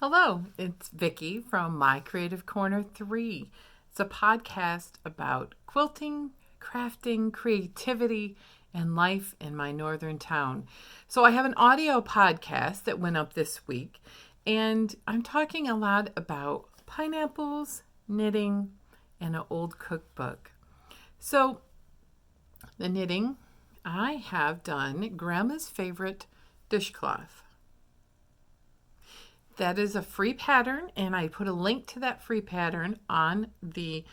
Hello, it's Vicki from My Creative Corner 3. It's a podcast about quilting, crafting, creativity, and life in my northern town. So I have an audio podcast that went up this week, and I'm talking a lot about pineapples, knitting, and an old cookbook. So the knitting, I have done Grandma's favorite dishcloth. That is a free pattern, and I put a link to that free pattern on the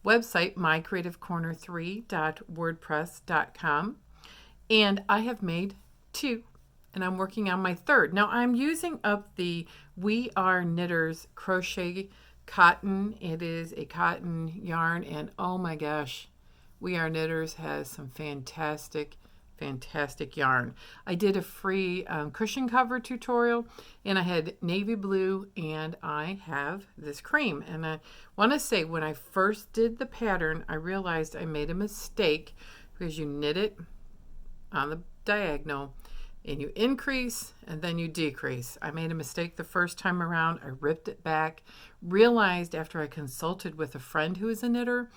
website, mycreativcorner3.wordpress.com. And I have made two, and I'm working on my third. Now, I'm using up the We Are Knitters crochet cotton. It is a cotton yarn, and oh my gosh, We Are Knitters has some fantastic yarn. I did a free cushion cover tutorial, and I had navy blue, and I have this cream. And I want to say, when I first did the pattern, I realized I made a mistake because you knit it on the diagonal and you increase and then you decrease. I made a mistake the first time around. I ripped it back, realized after I consulted with a friend who is a knitter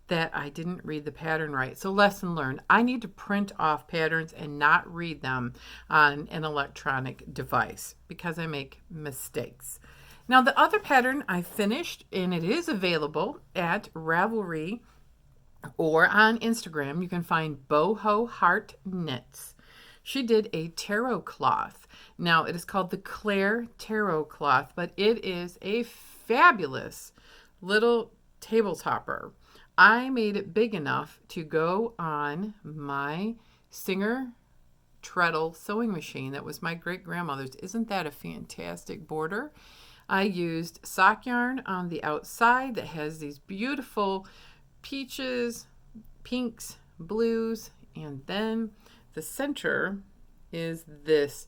that I didn't read the pattern right. So lesson learned. I need to print off patterns and not read them on an electronic device because I make mistakes. Now the other pattern I finished, and it is available at Ravelry or on Instagram. You can find Boho Heart Knits. She did a tarot cloth. Now it is called the Claire Tarot Cloth, but it is a fabulous little table topper. I made it big enough to go on my Singer treadle sewing machine that was my great-grandmother's. Isn't that a fantastic border? I used sock yarn on the outside that has these beautiful peaches, pinks, blues, and then the center is this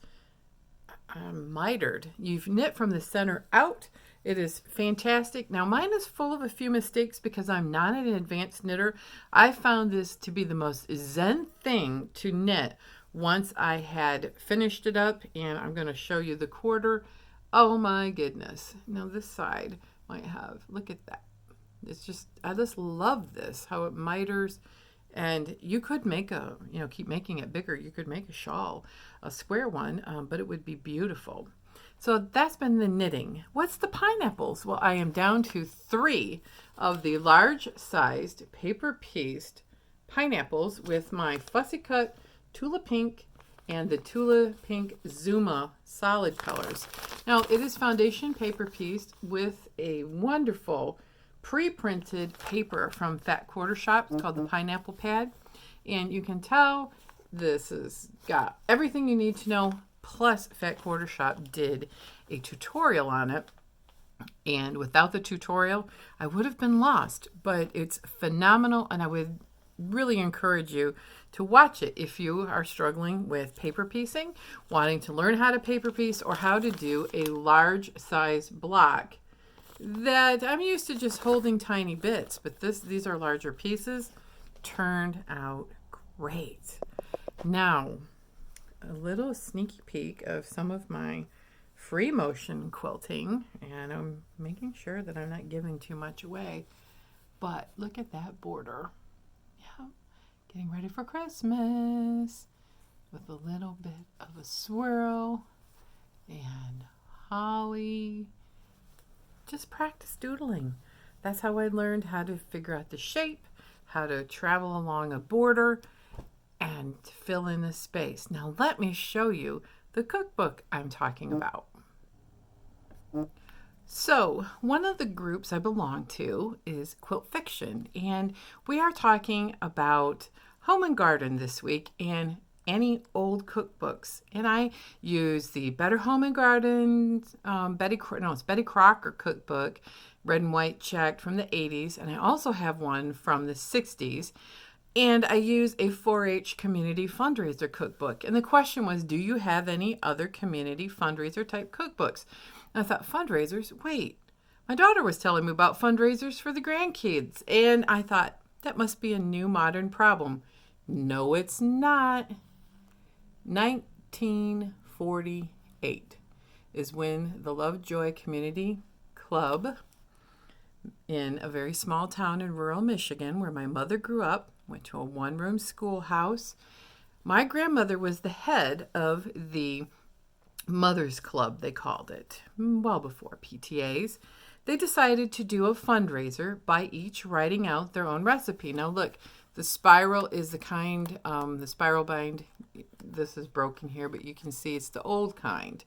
mitered. You've knit from the center out. It is fantastic. Now mine is full of a few mistakes because I'm not an advanced knitter. I found this to be the most zen thing to knit once I had finished it up, and I'm going to show you the quarter. Oh my goodness. Now this side might have, look at that. It's just, I just love this, how it miters. And you could make keep making it bigger. You could make a shawl, a square one, but it would be beautiful. So that's been the knitting. What's the pineapples? Well, I am down to 3 of the large-sized paper-pieced pineapples with my fussy cut Tula Pink and the Tula Pink Zuma solid colors. Now, it is foundation paper-pieced with a wonderful pre-printed paper from Fat Quarter Shop. It's called the Pineapple Pad. And you can tell this has got everything you need to know. Plus, Fat Quarter Shop did a tutorial on it. And without the tutorial, I would have been lost. But it's phenomenal, and I would really encourage you to watch it if you are struggling with paper piecing, wanting to learn how to paper piece, or how to do a large size block that I'm used to just holding tiny bits. But these are larger pieces. Turned out great. Now, a little sneaky peek of some of my free motion quilting, and I'm making sure that I'm not giving too much away, but look at that border. Yeah, getting ready for Christmas with a little bit of a swirl and holly. Just practice doodling. That's how I learned how to figure out the shape, how to travel along a border, and fill in the space. Now let me show you the cookbook I'm talking about. So one of the groups I belong to is Quilt Fiction, and we are talking about home and garden this week and any old cookbooks. And I use the Better Home and Garden Betty Crocker cookbook, red and white checked, from the 80s, and I also have one from the 60s. And I use a 4-H community fundraiser cookbook. And the question was, do you have any other community fundraiser type cookbooks? And I thought, fundraisers? Wait, my daughter was telling me about fundraisers for the grandkids. And I thought, that must be a new modern problem. No, it's not. 1948. is when the Lovejoy Community Club in a very small town in rural Michigan, where my mother grew up, went to a one-room schoolhouse. My grandmother was the head of the Mothers Club, they called it, well before PTAs. They decided to do a fundraiser by each writing out their own recipe. Now look, the spiral is the kind, the spiral bind, this is broken here, but you can see it's the old kind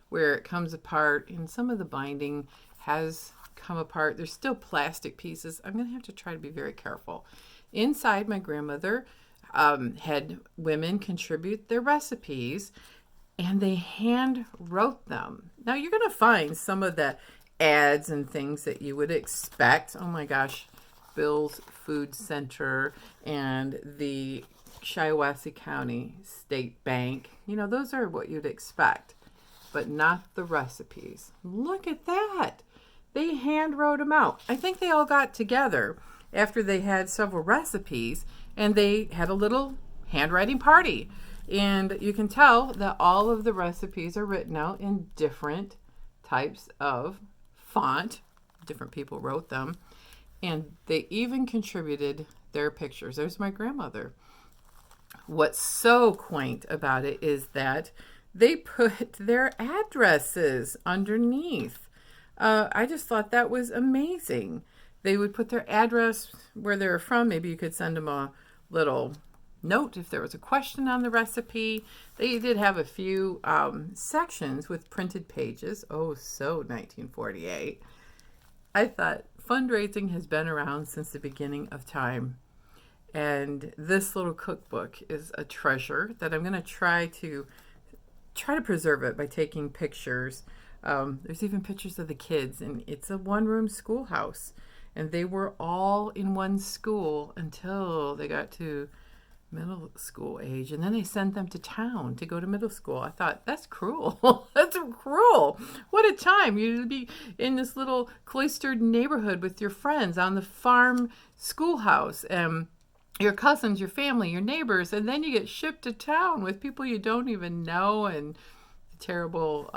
where it comes apart, and some of the binding has come apart. There's still plastic pieces. I'm going to have to try to be very careful. Inside, my grandmother had women contribute their recipes, and they hand wrote them. Now you're going to find some of the ads and things that you would expect. Oh my gosh, Bill's Food Center and the Shiawassee County State Bank. You know, those are what you'd expect, but not the recipes. Look at that. They hand wrote them out. I think they all got together after they had several recipes, and they had a little handwriting party. And you can tell that all of the recipes are written out in different types of font. Different people wrote them. And they even contributed their pictures. There's my grandmother. What's so quaint about it is that they put their addresses underneath. I just thought that was amazing. They would put their address where they were from. Maybe you could send them a little note if there was a question on the recipe. They did have a few sections with printed pages. Oh, so 1948. I thought fundraising has been around since the beginning of time. And this little cookbook is a treasure that I'm going to try to preserve it by taking pictures. There's even pictures of the kids, and it's a one-room schoolhouse. And they were all in one school until they got to middle school age, and then they sent them to town to go to middle school. I thought, that's cruel. That's cruel. What a time. You'd be in this little cloistered neighborhood with your friends on the farm schoolhouse, and your cousins, your family, your neighbors, and then you get shipped to town with people you don't even know, and the terrible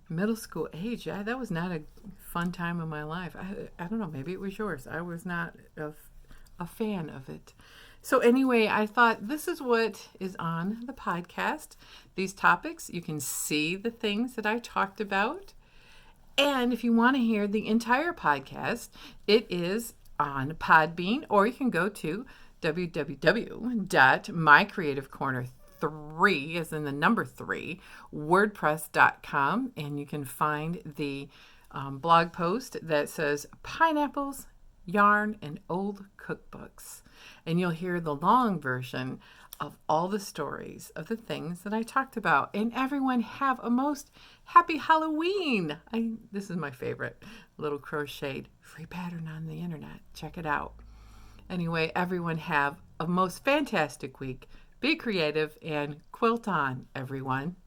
middle school age. That was not a fun time in my life. I don't know, maybe it was yours. I was not a fan of it. So anyway, I thought this is what is on the podcast. These topics, you can see the things that I talked about. And if you want to hear the entire podcast, it is on Podbean, or you can go to www.mycreativecorner3, as in the number 3, wordpress.com, and you can find the blog post that says pineapples, yarn, and old cookbooks. And you'll hear the long version of all the stories of the things that I talked about. And everyone have a most happy Halloween. This is my favorite little crocheted free pattern on the internet. Check it out. Anyway, everyone have a most fantastic week. Be creative and quilt on, everyone.